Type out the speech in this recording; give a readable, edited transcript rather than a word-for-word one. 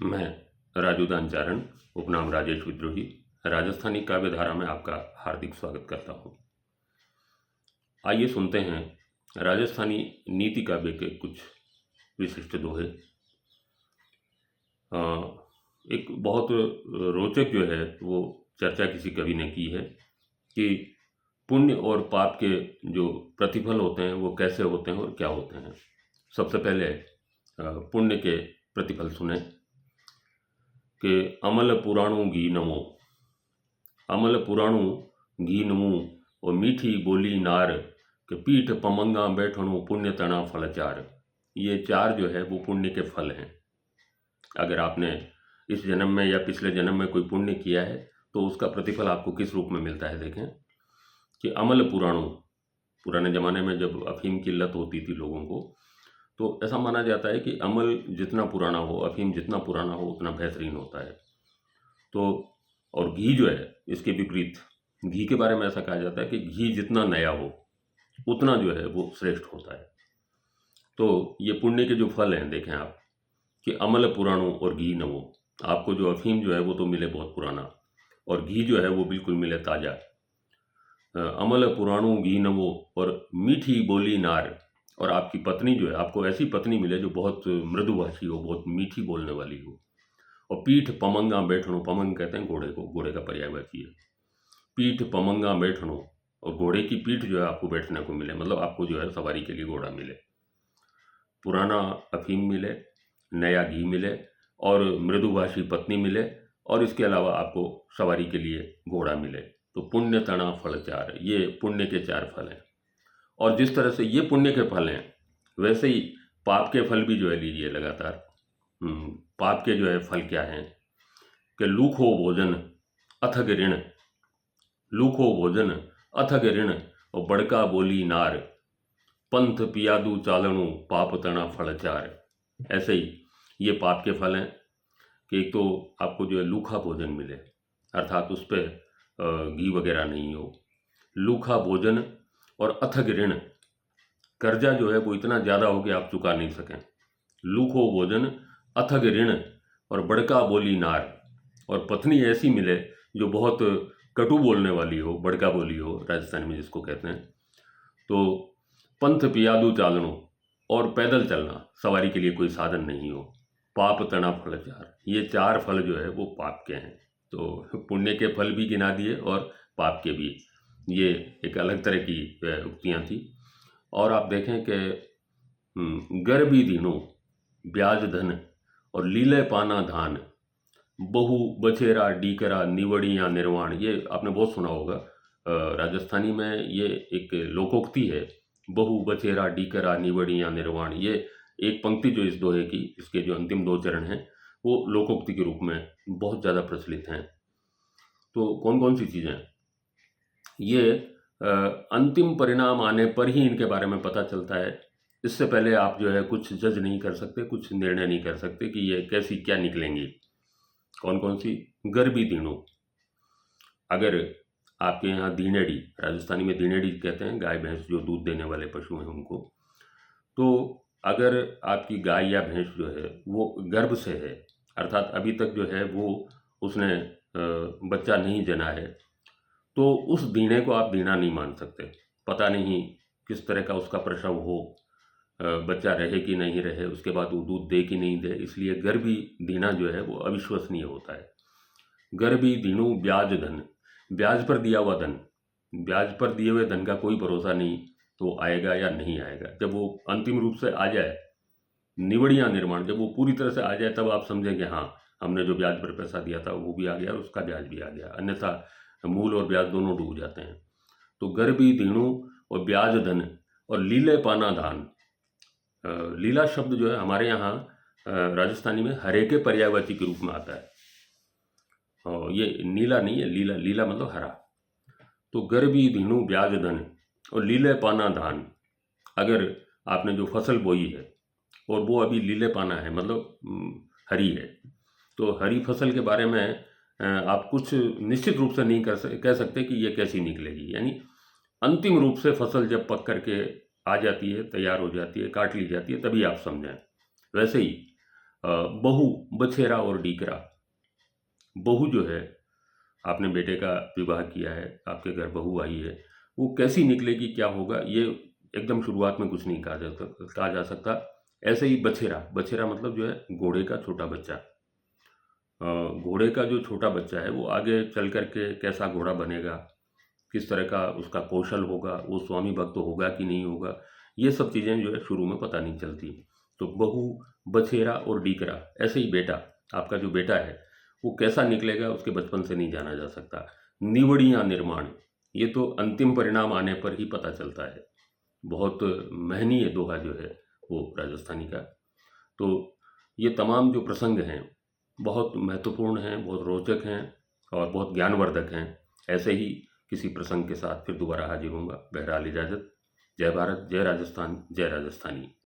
मैं राजू दानचारण उपनाम राजेश विद्रोही राजस्थानी काव्य धारा में आपका हार्दिक स्वागत करता हूँ। आइए सुनते हैं राजस्थानी नीति काव्य के कुछ विशिष्ट दोहे। एक बहुत रोचक जो है वो चर्चा किसी कवि ने की है कि पुण्य और पाप के जो प्रतिफल होते हैं वो कैसे होते हैं और क्या होते हैं। सबसे पहले पुण्य के प्रतिफल सुने कि अमल पुराणु घी नमो, अमल पुराणु घी नमो और मीठी बोली नार के पीठ पमंगा बैठणु पुण्य तना फल चार। ये चार जो है वो पुण्य के फल हैं। अगर आपने इस जन्म में या पिछले जन्म में कोई पुण्य किया है तो उसका प्रतिफल आपको किस रूप में मिलता है। देखें कि अमल पुराणु, पुराने ज़माने में जब अफीम की लत होती थी लोगों को तो ऐसा माना जाता है कि अमल जितना पुराना हो, अफीम जितना पुराना हो उतना बेहतरीन होता है। तो और घी जो है इसके विपरीत, घी के बारे में ऐसा कहा जाता है कि घी जितना नया हो उतना जो है वो श्रेष्ठ होता है। तो ये पुण्य के जो फल हैं देखें आप कि अमल पुराणु और घी नवो। आपको जो अफीम जो है वो तो मिले बहुत पुराना और घी जो है वो बिल्कुल मिले ताज़ा। अमल पुराणु घी नवो और मीठी बोली नार, और आपकी पत्नी जो है आपको ऐसी पत्नी मिले जो बहुत मृदुभाषी हो, बहुत मीठी बोलने वाली हो। और पीठ पमंगा बैठणो, पमंग कहते हैं घोड़े को, घोड़े का पर्यायवाची है। पीठ पमंगा बैठणो, और घोड़े की पीठ जो है आपको बैठने को मिले, मतलब आपको जो है सवारी के लिए घोड़ा मिले। पुराना अफीम मिले, नया घी मिले और मृदुभाषी पत्नी मिले और इसके अलावा आपको सवारी के लिए घोड़ा मिले। तो पुण्य तना फल चार, ये पुण्य के चार फल हैं। और जिस तरह से ये पुण्य के फल हैं वैसे ही पाप के फल भी जो है लीजिए लगातार। पाप के जो है फल क्या हैं कि लूखो भोजन अथग ऋण, लूखो भोजन अथग ऋण और बड़का बोली नार, पंथ पियादू चालणु पाप तना फल चार। ऐसे ही ये पाप के फल हैं कि एक तो आपको जो है लूखा भोजन मिले, अर्थात उस पर घी वगैरह नहीं हो, लूखा भोजन और अथग ऋण, कर्जा जो है वो इतना ज़्यादा हो कि आप चुका नहीं सकें। लूखो भोजन अथग ऋण और बड़का बोली नार, और पत्नी ऐसी मिले जो बहुत कटु बोलने वाली हो, बड़का बोली हो राजस्थान में जिसको कहते हैं। तो पंथ पियादू चालनो, और पैदल चलना, सवारी के लिए कोई साधन नहीं हो। पाप तना फल चार, ये चार फल जो है वो पाप के हैं। तो पुण्य के फल भी गिना दिए और पाप के भी। ये एक अलग तरह की उक्तियाँ थी। और आप देखें कि गर्भी दिनों ब्याज धन और लीले पाना धान, बहु बछेरा डीकरा निवड़ियाँ निर्वाण, ये आपने बहुत सुना होगा। राजस्थानी में ये एक लोकोक्ति है, बहु बछेरा डीकरा निवड़ियाँ निर्वाण। ये एक पंक्ति जो इस दोहे की, इसके जो अंतिम दो चरण हैं वो लोकोक्ति के रूप में बहुत ज़्यादा प्रचलित हैं। तो कौन कौन सी चीज़ें, ये अंतिम परिणाम आने पर ही इनके बारे में पता चलता है। इससे पहले आप जो है कुछ जज नहीं कर सकते, कुछ निर्णय नहीं कर सकते कि ये कैसी क्या निकलेंगी। कौन कौन सी, गर्भी दीनों, अगर आपके यहाँ दीनेड़ी, राजस्थानी में दीनेड़ी कहते हैं गाय भैंस जो दूध देने वाले पशु हैं उनको, तो अगर आपकी गाय या भैंस जो है वो गर्भ से है, अर्थात अभी तक जो है वो उसने बच्चा नहीं जना है, तो उस दीने को आप दीना नहीं मान सकते। पता नहीं किस तरह का उसका प्रसव हो, बच्चा रहे कि नहीं रहे, उसके बाद वो दूध दे कि नहीं दे, इसलिए गर्भी दीना जो है वो अविश्वसनीय होता है। गर्भी दीनू ब्याज धन, ब्याज पर दिया हुआ धन, ब्याज पर दिए हुए धन का कोई भरोसा नहीं तो आएगा या नहीं आएगा। जब वो अंतिम रूप से आ जाए, निवड़ियाँ निर्माण, जब वो पूरी तरह से आ जाए तब आप समझेंगे हाँ हमने जो ब्याज पर पैसा दिया था वो भी आ गया और उसका ब्याज भी आ गया, अन्यथा मूल और ब्याज दोनों डूब जाते हैं। तो गर्भी दीणु और ब्याज धन और लीले पाना धान। लीला शब्द जो है हमारे यहाँ राजस्थानी में हरे के पर्यायवाची के रूप में आता है। और ये नीला नहीं है, लीला, लीला मतलब हरा। तो गर्भी दीणु ब्याज धन और लीले पाना धान, अगर आपने जो फसल बोई है और वो अभी लीले पाना है, मतलब हरी है, तो हरी फसल के बारे में आप कुछ निश्चित रूप से नहीं कह सकते कि ये कैसी निकलेगी। यानी अंतिम रूप से फसल जब पक करके आ जाती है, तैयार हो जाती है, काट ली जाती है, तभी आप समझें। वैसे ही बहू, बछेरा और डीकरा। बहू जो है, आपने बेटे का विवाह किया है, आपके घर बहू आई है, वो कैसी निकलेगी, क्या होगा, ये एकदम शुरुआत में कुछ नहीं कहा जा सकता। ऐसे ही बछेरा, बछेरा मतलब जो है घोड़े का छोटा बच्चा। घोड़े का जो छोटा बच्चा है वो आगे चल कर के कैसा घोड़ा बनेगा, किस तरह का उसका कौशल होगा, वो स्वामी भक्त होगा कि नहीं होगा, ये सब चीज़ें जो है शुरू में पता नहीं चलती। तो बहू, बछेरा और डीकरा, ऐसे ही बेटा, आपका जो बेटा है वो कैसा निकलेगा उसके बचपन से नहीं जाना जा सकता। निवड़ियाँ निर्माण, ये तो अंतिम परिणाम आने पर ही पता चलता है। बहुत महनीय दोहा जो है वो राजस्थानी का। तो ये तमाम जो प्रसंग हैं बहुत महत्वपूर्ण हैं, बहुत रोचक हैं और बहुत ज्ञानवर्धक हैं। ऐसे ही किसी प्रसंग के साथ फिर दोबारा हाजिर होऊंगा। बहरहाल इजाज़त। जय भारत, जय राजस्थान, जय राजस्थानी।